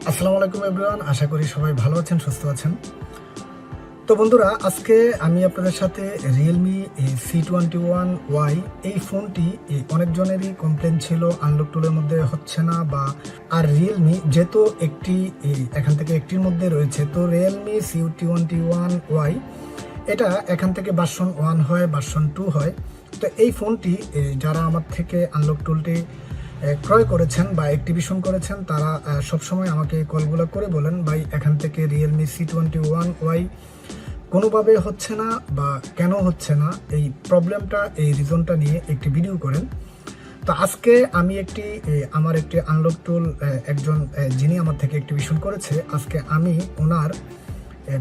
আসসালামু আলাইকুম এভরিওয়ান, আশা করি সবাই ভালো আছেন, সুস্থ আছেন। তো বন্ধুরা, আজকে আমি আপনাদের সাথে রিয়েলমি C21Y এই ফোনটি অনেকজনেরই কমপ্লেন ছিল আনলক টুলের মধ্যে হচ্ছে না, বা আর রিয়েলমি যেহেতু এখান থেকে একটির মধ্যে রয়েছে, তো রিয়েলমি C21Y এটা এখান থেকে ভার্সন 1 হয়, ভার্সন 2 হয়। তো এই ফোনটি যারা আমার থেকে আনলক টুলটি ক্রয় করেছেন বা অ্যাক্টিভেশন করেছেন, তারা সবসময় আমাকে এই কলগুলো করে বলেন, ভাই এখান থেকে রিয়েলমি C21Y কোনোভাবে হচ্ছে না, বা কেন হচ্ছে না, এই প্রবলেমটা, এই রিজনটা নিয়ে একটি ভিডিও করেন। তো আজকে আমি আমার একটি আনলক টুল একজন যিনি আমার থেকে অ্যাক্টিভেশন করেছে, আজকে আমি ওনার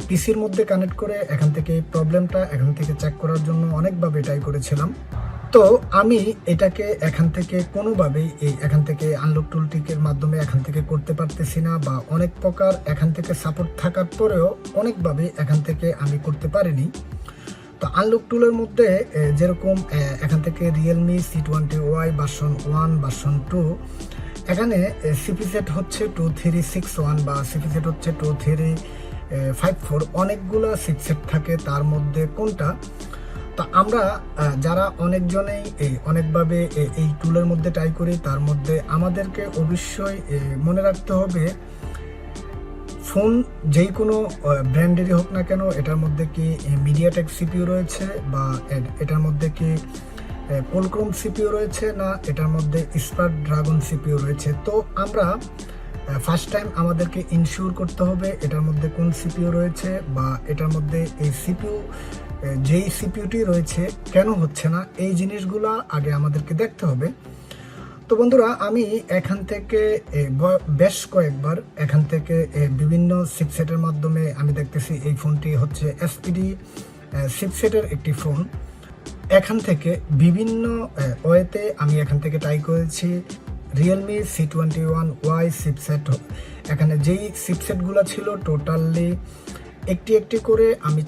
পিসির মধ্যে কানেক্ট করে এখান থেকে এই প্রবলেমটা এখান থেকে চেক করার জন্য অনেকভাবে ট্রাই করেছিলাম। তো আমি এটাকে এখান থেকে আনলক টুলটিকের মাধ্যমে এখান থেকে করতে পারতেছি না, বা অনেক প্রকার এখান থেকে সাপোর্ট থাকার পরেও অনেকভাবে এখান থেকে আমি করতে পারিনি। তো আনলক টুলের মধ্যে যেরকম এখান থেকে রিয়েলমি C20Y ভার্সন 1 ভার্সন 2, এখানে সিপি সেট হচ্ছে 2361 বা সিপি সেট হচ্ছে 2354, অনেকগুলো সিপসেট থাকে, তার মধ্যে কোনটা। তা আমরা যারা অনেকজনেই অনেকভাবে এই টুলের মধ্যে ট্রাই করি, তার মধ্যে আমাদেরকে অবশ্যই মনে রাখতে হবে, ফোন যেই কোনো ব্র্যান্ডেরই হোক না কেন, এটার মধ্যে কি মিডিয়াটেক সিপিইউ রয়েছে, বা এটার মধ্যে কি কোলক্রোম সিপিইউ রয়েছে, না এটার মধ্যে স্ন্যাপড্রাগন সিপিইউ রয়েছে। তো আমরা ফার্স্ট টাইম আমাদেরকে ইনশিওর করতে হবে এটার মধ্যে কোন সিপিইউ রয়েছে, বা এটার মধ্যে এই সিপিইউ যেই সিপিইউটি রয়েছে কেন হচ্ছে না, এই জিনিসগুলো আগে আমাদেরকে দেখতে হবে। তো বন্ধুরা, আমি এখান থেকে বেশ কয়েকবার এখান থেকে বিভিন্ন চিপসেটের মাধ্যমে আমি দেখতেছি এই ফোনটি হচ্ছে এসপিডি চিপসেটের একটি ফোন। এখান থেকে বিভিন্ন ওয়েতে আমি এখান থেকে ট্রাই করেছি রিয়েলমি C21Y চিপসেট। এখানে যেই চিপসেটগুলো ছিল টোটালি একটি করে আমি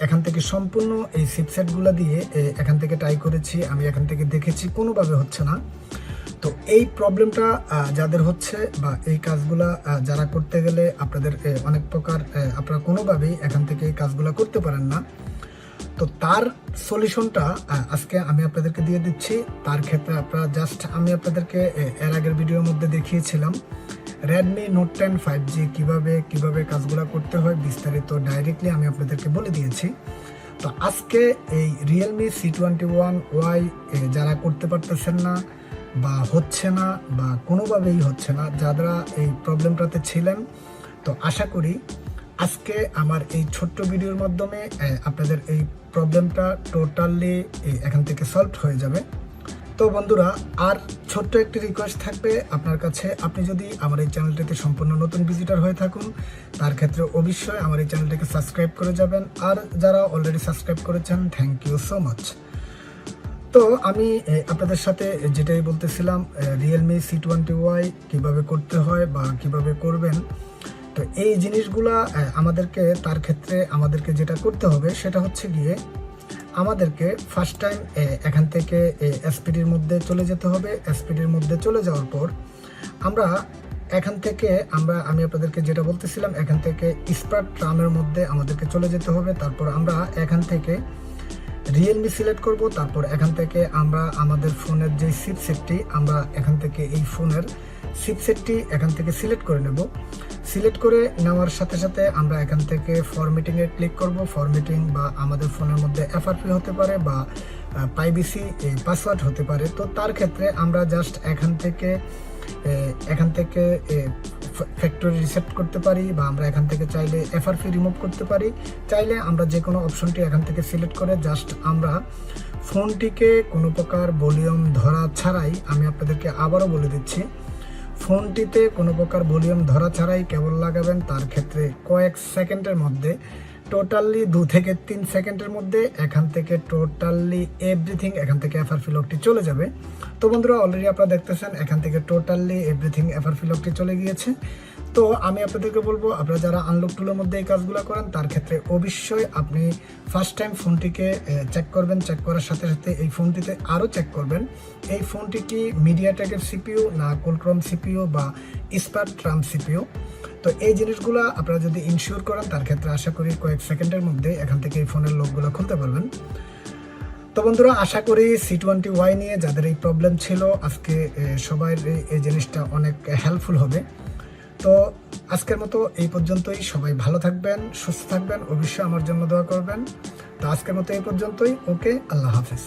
এখান থেকে সম্পূর্ণ এই চিপসেটগুলো দিয়ে এখান থেকে ট্রাই করেছি। আমি এখান থেকে দেখেছি কোনোভাবে হচ্ছে না। তো এই প্রবলেমটা যাদের হচ্ছে, বা এই কাজগুলা যারা করতে গেলে আপনাদের অনেক প্রকার আপনারা কোনোভাবেই এখান থেকে এই কাজগুলো করতে পারেন না, তো তার সলিউশনটা আজকে আমি আপনাদেরকে দিয়ে দিচ্ছি। তার ক্ষেত্রে আপনারা জাস্ট আমি আপনাদেরকে এর আগের ভিডিওর মধ্যে দেখিয়েছিলাম রেডমি নোট 10 5G কিভাবে কাজগুলো করতে হয়, বিস্তারিত ডাইরেক্টলি আমি আপনাদেরকে বলে দিয়েছি। তো আজকে এই রিয়েলমি C21Y যারা করতে পারতেছেন না, বা হচ্ছে না, বা কোনোভাবেই হচ্ছে না, যারা এই প্রবলেমটাতে ছিলেন, তো আশা করি আজকে আমার এই ছোট্ট ভিডিওর মাধ্যমে আপনাদের এই প্রবলেমটা টোটালি এখান থেকে সলভ হয়ে যাবে। তো বন্ধুরা, আর ছোট্ট একটি রিকোয়েস্ট থাকবে আপনার কাছে, আপনি যদি আমার এই চ্যানেলটিতে সম্পূর্ণ নতুন ভিজিটর হয়ে থাকুন, তার ক্ষেত্রে অবশ্যই আমার এই চ্যানেলটিকে সাবস্ক্রাইব করে যাবেন, আর যারা অলরেডি সাবস্ক্রাইব করেছেন, থ্যাংক ইউ সো মাচ। তো আমি আপনাদের সাথে যেটাই বলতেছিলাম, রিয়েলমি C20Y কিভাবে করতে হয় বা কিভাবে করবেন, তো এই জিনিসগুলা তার ক্ষেত্রে আমাদেরকে যেটা করতে হবে সেটা হচ্ছে গিয়ে আমাদেরকে ফার্স্ট টাইম এখান থেকে এসপিডির মধ্যে চলে যেতে হবে। এসপিডির মধ্যে চলে যাওয়ার পর আমরা এখান থেকে আমি আপনাদেরকে যেটা বলতেছিলাম, এখান থেকে স্ন্যাপড্রাগনের মধ্যে আমাদেরকে চলে যেতে হবে। তারপর আমরা এখান থেকে রিয়েলমি সিলেক্ট করব। তারপর এখান থেকে আমরা আমাদের ফোনের যে চিপসেটটি, আমরা এখান থেকে এই ফোনের চিপসেটটি এখান থেকে সিলেক্ট করে নেব। সিলেক্ট করে নেওয়ার সাথে সাথে আমরা এখান থেকে ফরম্যাটিংয়ে ক্লিক করব। ফরম্যাটিং বা আমাদের ফোনের মধ্যে এফআরপি হতে পারে, বা প্রাইভেসি পাসওয়ার্ড হতে পারে। তো তার ক্ষেত্রে আমরা জাস্ট এখান থেকে ফ্যাক্টরি রিসেট করতে পারি, বা আমরা এখান থেকে চাইলে এফআরপি রিমুভ করতে পারি। চাইলে আমরা যে কোনো অপশনটি এখান থেকে সিলেক্ট করে জাস্ট আমরা ফোনটিকে কোনো প্রকার ভলিউম ধরা ছাড়াই, আমি আপনাদেরকে আবারও বলে দিচ্ছি, ফোনটিতে কোনো প্রকার ভলিউম ধরা ছাড়াই কেবল লাগাবেন। তার ক্ষেত্রে কয়েক সেকেন্ডের মধ্যে, টোটালি 2 থেকে 3 সেকেন্ডের মধ্যে এখান থেকে টোটালি এভরিথিং এখান থেকে এফআরপি লকটি চলে যাবে। তো বন্ধুরা, অলরেডি আপনারা দেখতেছেন এখান থেকে টোটালি এভরিথিং এফআরপি লকটি চলে গিয়েছে। তো আমি আপনাদেরকে বলবো, আপনারা যারা আনলক টুলের মধ্যে এই কাজগুলো করেন তার ক্ষেত্রে অবশ্যই আপনি ফার্স্ট টাইম ফোনটিকে চেক করবেন। চেক করার সাথে সাথে এই ফোনটিতে আরও চেক করবেন এই ফোনটি কি মিডিয়াটেকের সিপিইউ না কোলট্রন সিপিইউ বা স্পারট্রাম সিপিইউ। তো এই জিনিসগুলো আপনারা যদি ইনশিওর করেন তার ক্ষেত্রে আশা করি কয়েক সেকেন্ডের মধ্যে এখান থেকে এই ফোনের লকগুলো খুলতে পারবেন। তো বন্ধুরা, আশা করি C20Y নিয়ে যাদের এই প্রবলেম ছিল আজকে সবার এই জিনিসটা অনেক হেল্পফুল হবে। তো আজকের মতো এই পর্যন্তই। সবাই ভালো থাকবেন, সুস্থ থাকবেন, অবশ্যই আমার জন্য দোয়া করবেন। তো আজকের মতো এই পর্যন্তই। ওকে, আল্লাহ হাফেজ।